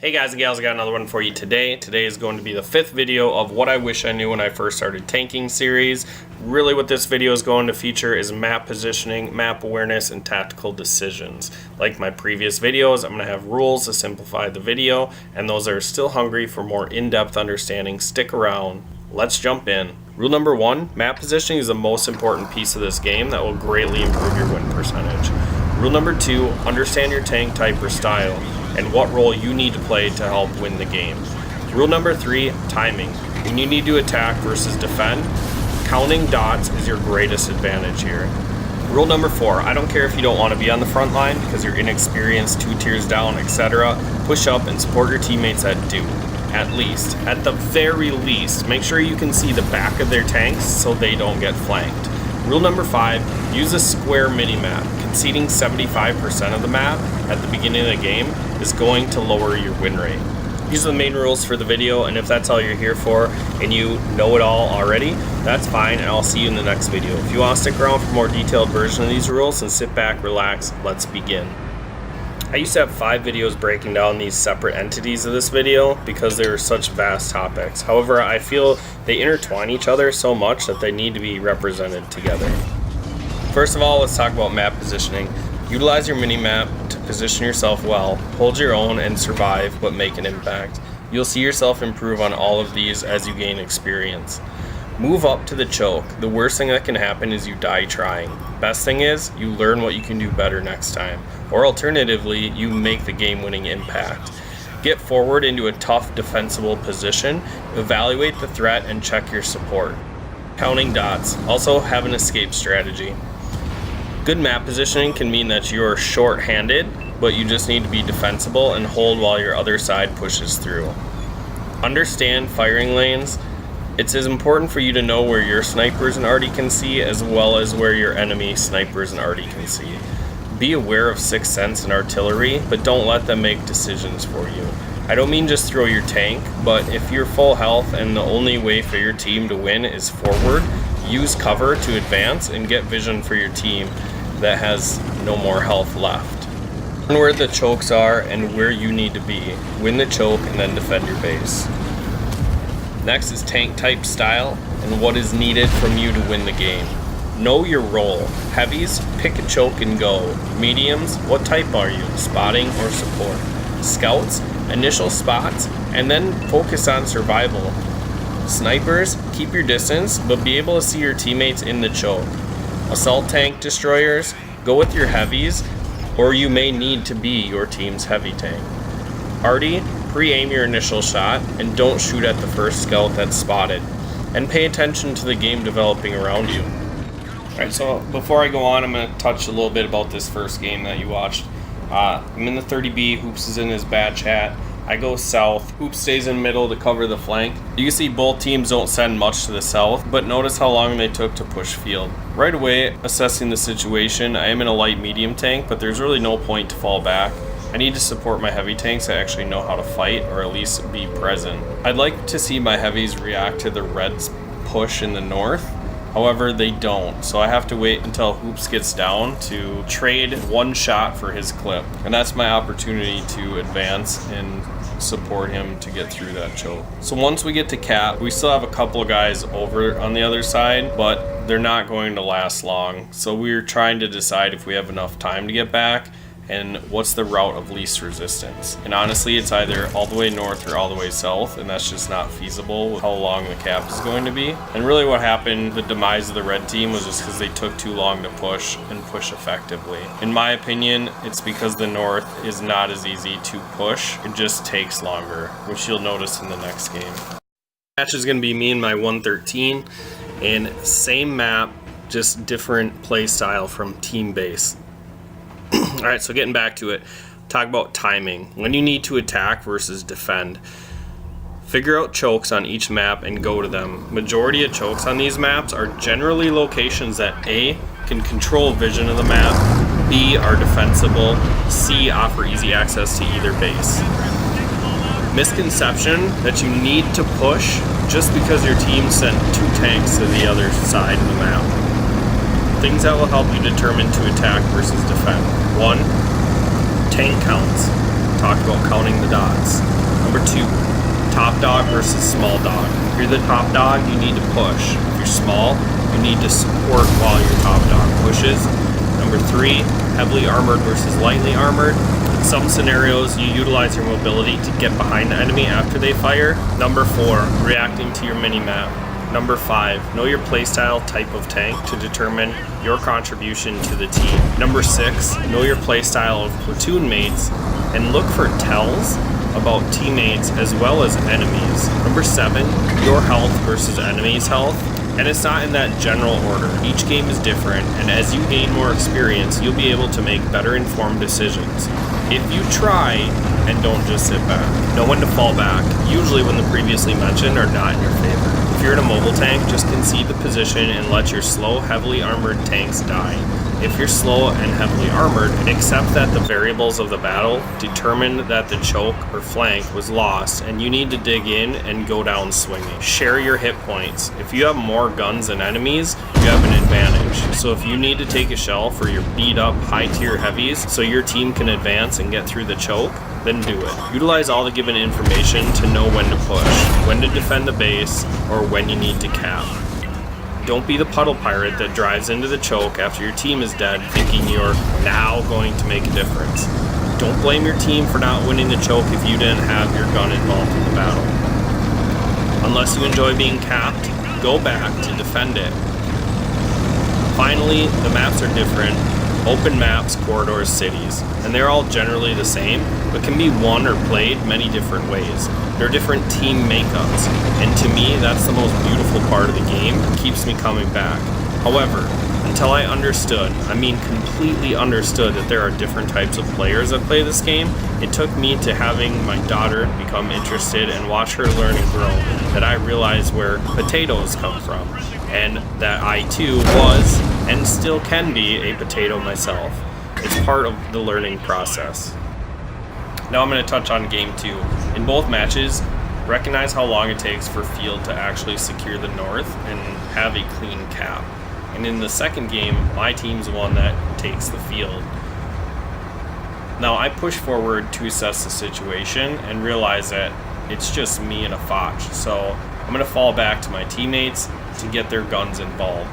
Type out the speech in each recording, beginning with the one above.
Hey guys and gals, I got another one for you today. Today is going to be the 5th video of what I wish I knew when I first started tanking series. Really what this video is going to feature is map positioning, map awareness, and tactical decisions. Like my previous videos, I'm going to have rules to simplify the video, and those that are still hungry for more in-depth understanding, stick around. Let's jump in. Rule number 1, map positioning is the most important piece of this game that will greatly improve your win percentage. Rule number 2, understand your tank type or style and what role you need to play to help win the game. Rule number 3, timing. When you need to attack versus defend, counting dots is your greatest advantage here. Rule number 4, I don't care if you don't want to be on the front line because you're inexperienced, 2 tiers down, etc. Push up and support your teammates that do. At the very least, make sure you can see the back of their tanks so they don't get flanked. Rule number 5, use a square mini-map. Conceding 75% of the map at the beginning of the game is going to lower your win rate. These are the main rules for the video, and if that's all you're here for and you know it all already, that's fine, and I'll see you in the next video. If you want to stick around for a more detailed version of these rules, then sit back, relax, let's begin. I used to have 5 videos breaking down these separate entities of this video because they were such vast topics. However, I feel they intertwine each other so much that they need to be represented together. First of all, let's talk about map positioning. Utilize your mini-map to position yourself well, hold your own, and survive, but make an impact. You'll see yourself improve on all of these as you gain experience. Move up to the choke. The worst thing that can happen is you die trying. Best thing is, you learn what you can do better next time. Or alternatively, you make the game-winning impact. Get forward into a tough, defensible position, evaluate the threat, and check your support. Counting dots. Also have an escape strategy. Good map positioning can mean that you're short-handed, but you just need to be defensible and hold while your other side pushes through. Understand firing lanes. It's as important for you to know where your snipers and arty can see as well as where your enemy snipers and arty can see. Be aware of sixth sense and artillery, but don't let them make decisions for you. I don't mean just throw your tank, but if you're full health and the only way for your team to win is forward, use cover to advance and get vision for your team that has no more health left. Learn where the chokes are and where you need to be. Win the choke and then defend your base. Next is tank type style and what is needed from you to win the game. Know your role. Heavies, pick a choke and go. Mediums, what type are you? Spotting or support? Scouts, initial spots, and then focus on survival. Snipers, keep your distance, but be able to see your teammates in the choke. Assault tank destroyers, go with your heavies, or you may need to be your team's heavy tank. Arty, pre-aim your initial shot, and don't shoot at the first scout that's spotted. And pay attention to the game developing around you. Alright, so before I go on, I'm going to touch a little bit about this first game that you watched. I'm in the 30B, Hoops is in his bad chat. I go south, Hoops stays in middle to cover the flank. You can see both teams don't send much to the south, but notice how long they took to push field. Right away, assessing the situation, I am in a light medium tank, but there's really no point to fall back. I need to support my heavy tanks that actually know how to fight, or at least be present. I'd like to see my heavies react to the Reds' push in the north. However, they don't, so I have to wait until Hoops gets down to trade one shot for his clip. And that's my opportunity to advance and support him to get through that choke. So once we get to cap, we still have a couple of guys over on the other side, but they're not going to last long. So we're trying to decide if we have enough time to get back and what's the route of least resistance. And honestly, it's either all the way north or all the way south, and that's just not feasible with how long the cap is going to be. And really what happened, the demise of the red team, was just because they took too long to push and push effectively. In my opinion, it's because the north is not as easy to push. It just takes longer, which you'll notice in the next game. Match is going to be me and my 113, and same map, just different play style from team base. Alright, so getting back to it, talk about timing. When you need to attack versus defend. Figure out chokes on each map and go to them. Majority of chokes on these maps are generally locations that A, can control vision of the map, B, are defensible, C, offer easy access to either base. Misconception that you need to push just because your team sent 2 tanks to the other side of the map. Things that will help you determine to attack versus defend. 1, tank counts. Talk about counting the dots. dog versus small dog. If you're the top dog, you need to push. If you're small, you need to support while your top dog pushes. Number 3, heavily armored versus lightly armored. In some scenarios, you utilize your mobility to get behind the enemy after they fire. Number 4, reacting to your mini-map. Number 5, know your playstyle type of tank to determine your contribution to the team. Number 6, know your playstyle of platoon mates and look for tells about teammates as well as enemies. Number 7, your health versus enemies' health. And it's not in that general order. Each game is different, and as you gain more experience, you'll be able to make better informed decisions. If you try and don't just sit back, know when to fall back, usually when the previously mentioned are not in your favor. If you're in a mobile tank, just concede the position and let your slow, heavily armored tanks die. If you're slow and heavily armored, accept that the variables of the battle determined that the choke or flank was lost and you need to dig in and go down swinging. Share your hit points. If you have more guns than enemies, you have an advantage. So if you need to take a shell for your beat up high tier heavies so your team can advance and get through the choke, then do it. Utilize all the given information to know when to push, when to defend the base, or when you need to cap. Don't be the puddle pirate that drives into the choke after your team is dead thinking you're now going to make a difference. Don't blame your team for not winning the choke if you didn't have your gun involved in the battle. Unless you enjoy being capped, go back to defend it. Finally, the maps are different. Open maps, corridors, cities, and they're all generally the same, but can be won or played many different ways. There are different team makeups, and to me, that's the most beautiful part of the game. It keeps me coming back. However, until I understood, I mean completely understood that there are different types of players that play this game, it took me to having my daughter become interested and watch her learn and grow that I realized where potatoes come from, and that I too was and still can be a potato myself. It's part of the learning process. Now I'm going to touch on game 2. In both matches, recognize how long it takes for field to actually secure the north and have a clean cap. And in the second game, my team's the one that takes the field. Now I push forward to assess the situation and realize that it's just me and a Foch. So I'm going to fall back to my teammates to get their guns involved.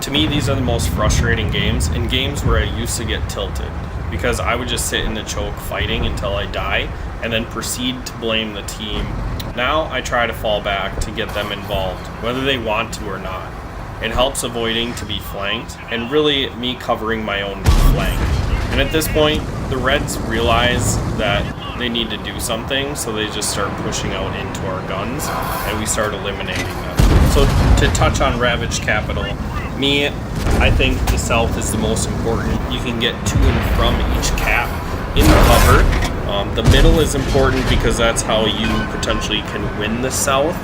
To me, these are the most frustrating games, and games where I used to get tilted, because I would just sit in the choke fighting until I die, and then proceed to blame the team. Now I try to fall back to get them involved, whether they want to or not. It helps avoiding to be flanked, and really me covering my own flank. And at this point, the Reds realize that they need to do something, so they just start pushing out into our guns, and we start eliminating them. So to touch on Ravaged Capital, I think the south is the most important. You can get to and from each cap in the cover. The middle is important because that's how you potentially can win the south,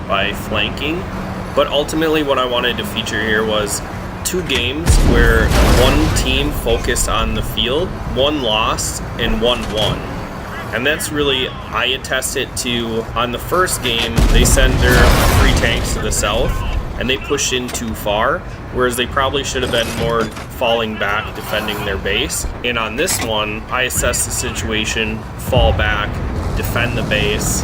by flanking. But ultimately what I wanted to feature here was 2 games where one team focused on the field, one lost, and one won. And that's really, I attest it to, on the first game, they sent their 3 tanks to the south, and they pushed in too far, whereas they probably should have been more falling back, defending their base. And on this one, I assess the situation, fall back, defend the base,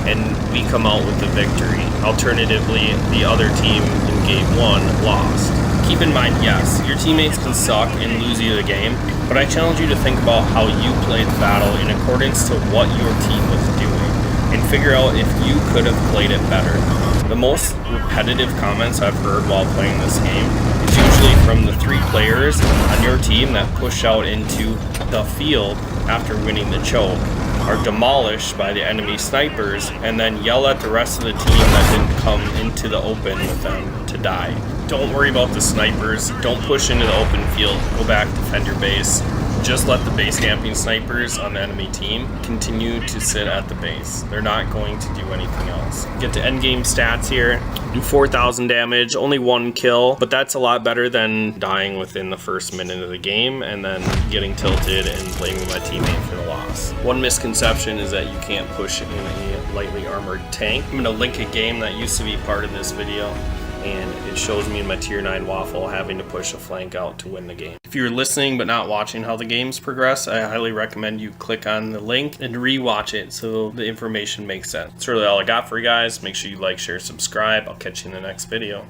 and we come out with the victory. Alternatively, the other team in game 1 lost. Keep in mind, yes, your teammates can suck and lose you the game, but I challenge you to think about how you played the battle in accordance to what your team was doing, and figure out if you could have played it better. The most repetitive comments I've heard while playing this game is usually from the 3 players on your team that push out into the field after winning the choke, are demolished by the enemy snipers, and then yell at the rest of the team that didn't come into the open with them to die. Don't worry about the snipers. Don't push into the open field. Go back, defend your base. Just let the base camping snipers on the enemy team continue to sit at the base. They're not going to do anything else. Get to endgame stats here. Do 4,000 damage, only 1 kill, but that's a lot better than dying within the first minute of the game and then getting tilted and blaming my teammate for the loss. One misconception is that you can't push in a lightly armored tank. I'm going to link a game that used to be part of this video, and it shows me in my tier 9 waffle having to push a flank out to win the game. If you're listening but not watching how the games progress, I highly recommend you click on the link and rewatch it so the information makes sense. That's really all I got for you guys. Make sure you like, share, subscribe. I'll catch you in the next video.